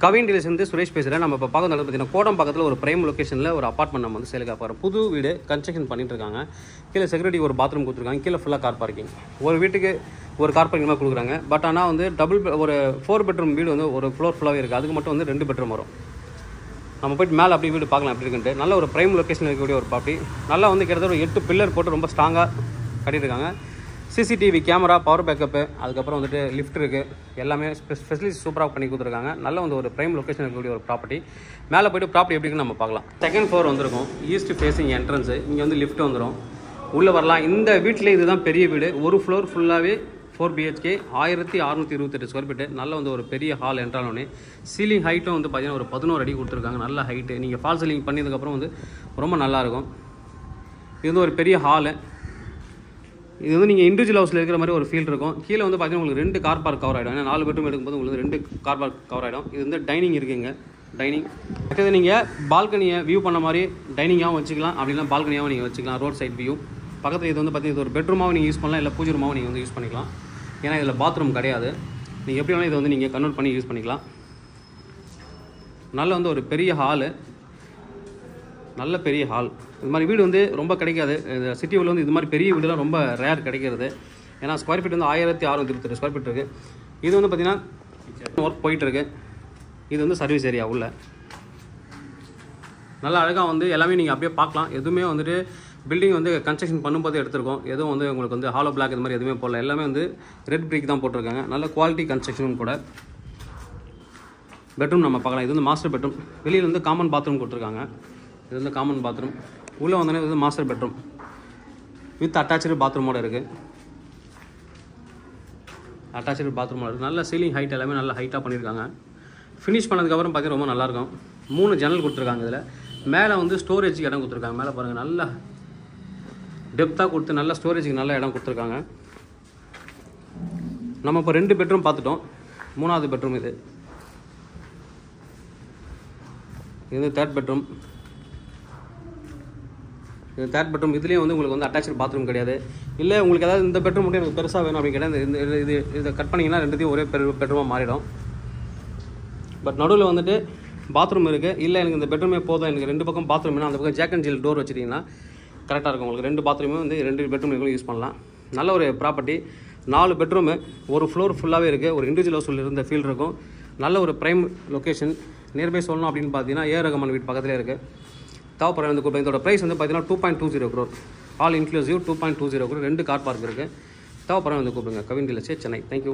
Kavin dealers வந்து சுரேஷ் பேசுகிறேன். நம்ம இப்போ பார்க்கறது பார்த்தீங்கன்னா கோடம் பக்கத்தில் ஒரு பிரைம் லொக்கேஷனில் ஒரு அப்பார்ட்மெண்ட் நம்ம வந்து சேலுக்காக போகிறோம். புது வீடு கன்ஸ்ட்ரக்ஷன் பண்ணிட்டு இருக்காங்க. கீழே செக்யூரிட்டி ஒரு பாத்ரூம் கொடுத்துருக்காங்க. கீழே ஃபுல்லாக கார் பார்க்கிங். ஒரு வீட்டுக்கு ஒரு கார் பார்க்கிங் மாதிரி கொடுக்குறாங்க. பட் ஆனால் வந்து ஒரு 4 பெட்ரூம் வீடு வந்து ஒரு ஃப்ளோர் ஃபுல்லாகவே இருக்குது. அதுக்கு மட்டும் வந்து 2 பெட்ரூம் வரும். நம்ம போய்ட்டு மேலே அப்படி வீடு பார்க்கலாம் எப்படி இருக்குன்ட்டு. நல்ல ஒரு பிரைம் லொக்கேஷனில் இருக்கக்கூடிய ஒரு ப்ராப்பர்ட்டி. நல்லா வந்து கிட்டத்தட்ட ஒரு 8 பில்லர் போட்டு ரொம்ப ஸ்ட்ராங்காக கட்டியிருக்காங்க. சிசிடிவி கேமரா, பவர் பேக்கப்பு, அதுக்கப்புறம் வந்துட்டு லிஃப்ட் இருக்குது. எல்லாமே ஃபெசிலிட்டி சூப்பராக பண்ணி கொடுத்துருக்காங்க. நல்ல வந்து ஒரு பிரைம் லொக்கேஷன் இருக்கக்கூடிய ஒரு ப்ராப்பர்ட்டி. மேலே போய்ட்டு ப்ராப்பர்ட்டி எப்படின்னு நம்ம பார்க்கலாம். செகண்ட் ஃப்ளோர் வந்திருக்கும். East facing entrance. இங்கே வந்து லிஃப்ட் வந்துடும். உள்ளே வரலாம். இந்த வீட்டில் இதுதான் பெரிய வீடு. ஒரு ஃப்ளோர் ஃபுல்லாகவே 4 BHK 1628 ஸ்கொயர் ஃபீட்டு. நல்ல வந்து ஒரு பெரிய ஹால் என்றாலுமே சீலிங் ஹைட்டும் வந்து பார்த்தீங்கன்னா ஒரு 11 அடி கொடுத்துருக்காங்க. நல்ல ஹைட்டு. நீங்கள் ஃபால் சீலிங் பண்ணதுக்கப்புறம் வந்து ரொம்ப நல்லாயிருக்கும். இது வந்து ஒரு பெரிய ஹாலு. இது வந்து நீங்கள் இண்டிவிஜுவல் ஹவுஸில் இருக்கிற மாதிரி ஒரு ஃபீல் இருக்கும். கீழே வந்து பார்த்தீங்கன்னா உங்களுக்கு 2 கார் பார்க் கவர் ஆகிடும். ஏன்னா 4 பெட்ரூம் எடுக்கும்போது உங்களுக்கு 2 கார் பார்க் கவர் ஆகிடும். இது வந்து டைனிங் இருக்குங்க. டைனிங் அடுத்தது நீங்கள் பால்கனியை வியூ பண்ண மாதிரி டைனிங்காகவும் வச்சுக்கலாம். அப்படின்னா பால்கனியாகவும் நீங்கள் வச்சுக்கலாம். ரோட் சைட் வியூ பக்கத்தில் இது வந்து பார்த்தீங்கன்னா ஒரு பெட்ரூமாகவும் நீங்கள் யூஸ் பண்ணலாம். இல்லை பூஜை ரூமாகவும் நீங்கள் வந்து யூஸ் பண்ணிக்கலாம். ஏன்னா இதில் பாத்ரூம் கிடையாது. நீங்கள் எப்படி வேணாலும் இதை வந்து நீங்கள் கன்வெர்ட் பண்ணி யூஸ் பண்ணிக்கலாம். நல்ல வந்து ஒரு பெரிய ஹாலு. நல்ல பெரிய ஹால். இது மாதிரி வீடு வந்து ரொம்ப கிடைக்காது. இந்த சிட்டியில் வந்து இது மாதிரி பெரிய வீடுலாம் ரொம்ப ரேர் கிடைக்கிறது. ஏன்னா ஸ்கொயர் ஃபீட் வந்து 1628 ஸ்கொயர் ஃபீட் இருக்குது. இது வந்து பார்த்திங்கன்னா ஒர்க் போயிட்டுருக்கு. இது வந்து சர்வீஸ் ஏரியா உள்ள. நல்லா அழகாக வந்து எல்லாமே நீங்கள் அப்படியே பார்க்கலாம். எதுவுமே வந்துட்டு பில்டிங் வந்து கன்ஸ்ட்ரக்ஷன் பண்ணும்போது எடுத்திருக்கோம். எதுவும் வந்து உங்களுக்கு வந்து ஹாலோ பிளாக் இது மாதிரி எதுவுமே போடல. எல்லாமே வந்து ரெட் பிரிக் தான் போட்டிருக்காங்க. நல்ல குவாலிட்டி கன்ஸ்ட்ரக்ஷனும் கூட. பெட்ரூம் நம்ம பார்க்கலாம். இது வந்து மாஸ்டர் பெட்ரூம். வெளியில் வந்து காமன் பாத்ரூம் கொடுத்துருக்காங்க. இது வந்து காமன் பாத்ரூம். உள்ளே வந்தோடனே இது வந்து மாஸ்டர் பெட்ரூம் வித் அட்டாச்சு பாத்ரூமோடு இருக்குது. அட்டாச்சு பாத்ரூமோட இருக்குது. நல்ல சீலிங் ஹைட் எல்லாமே நல்ல ஹைட்டாக பண்ணியிருக்காங்க. ஃபினிஷ் பண்ணதுக்கப்புறம் பார்த்தீங்கன்னா ரொம்ப நல்லாயிருக்கும். 3 ஜன்னல் கொடுத்துருக்காங்க. இதில் மேலே வந்து ஸ்டோரேஜுக்கு இடம் கொடுத்துருக்காங்க. மேலே பாருங்கள் நல்ல டெப்த்தாக கொடுத்து நல்ல ஸ்டோரேஜுக்கு நல்ல இடம் கொடுத்துருக்காங்க. நம்ம இப்போ 2 பெட்ரூம் பார்த்துட்டோம். 3வது பெட்ரூம் இது. இது வந்து 3rd பெட்ரூம். இது 3rd பெட்ரூம். இதுலேயும் வந்து உங்களுக்கு வந்து அட்டாச்சு பாத்ரூம் கிடையாது. இல்லை உங்களுக்கு ஏதாவது இந்த பெட்ரூம் மட்டும் எனக்கு பெருசாக வேணும் அப்படின்னு கேட்டால் இதை கட் பண்ணிங்கன்னா 2த்தையும் ஒரே பெட்ரூமாக மாறிடும். பட் நடுவில் வந்துட்டு பாத்ரூம் இருக்குது. இல்லை எனக்கு இந்த பெட்ரூமே போதும், எனக்கு 2 பக்கம் பாத்ரூம் வேணும், அந்த பக்கம் ஜாக் அண்ட் ஜில் டோர் வச்சுட்டிங்கன்னா கரெக்டாக இருக்கும். உங்களுக்கு 2 பாத்ரூமே வந்து 2 பெட்ரூம் யூஸ் பண்ணலாம். நல்ல ஒரு ப்ராப்பர்ட்டி. 4 பெட்ரூமு ஒரு ஃப்ளோர் ஃபுல்லாகவே இருக்குது. ஒரு இண்டிவிஜுவல் ஹவுஸில் இருந்த ஃபீல் இருக்கும். நல்ல ஒரு ப்ரைம் லொக்கேஷன். நியர்பை சொல்லணும் அப்படின்னு பார்த்தீங்கன்னா ஏ ரகமான் வீட்டு பக்கத்துலேயே இருக்குது. தேவைப்படுற வந்து கூப்பிட்டு. இதோட ப்ரைஸ் வந்து பார்த்தீங்கன்னா 2.20 crore. All inclusive 2.20 crore. 2 car park இருக்குது. தேவைப்படுற வந்து கூப்பிடுங்க. கவின் டீலர்ஸ், சென்னை. தேங்க்யூ.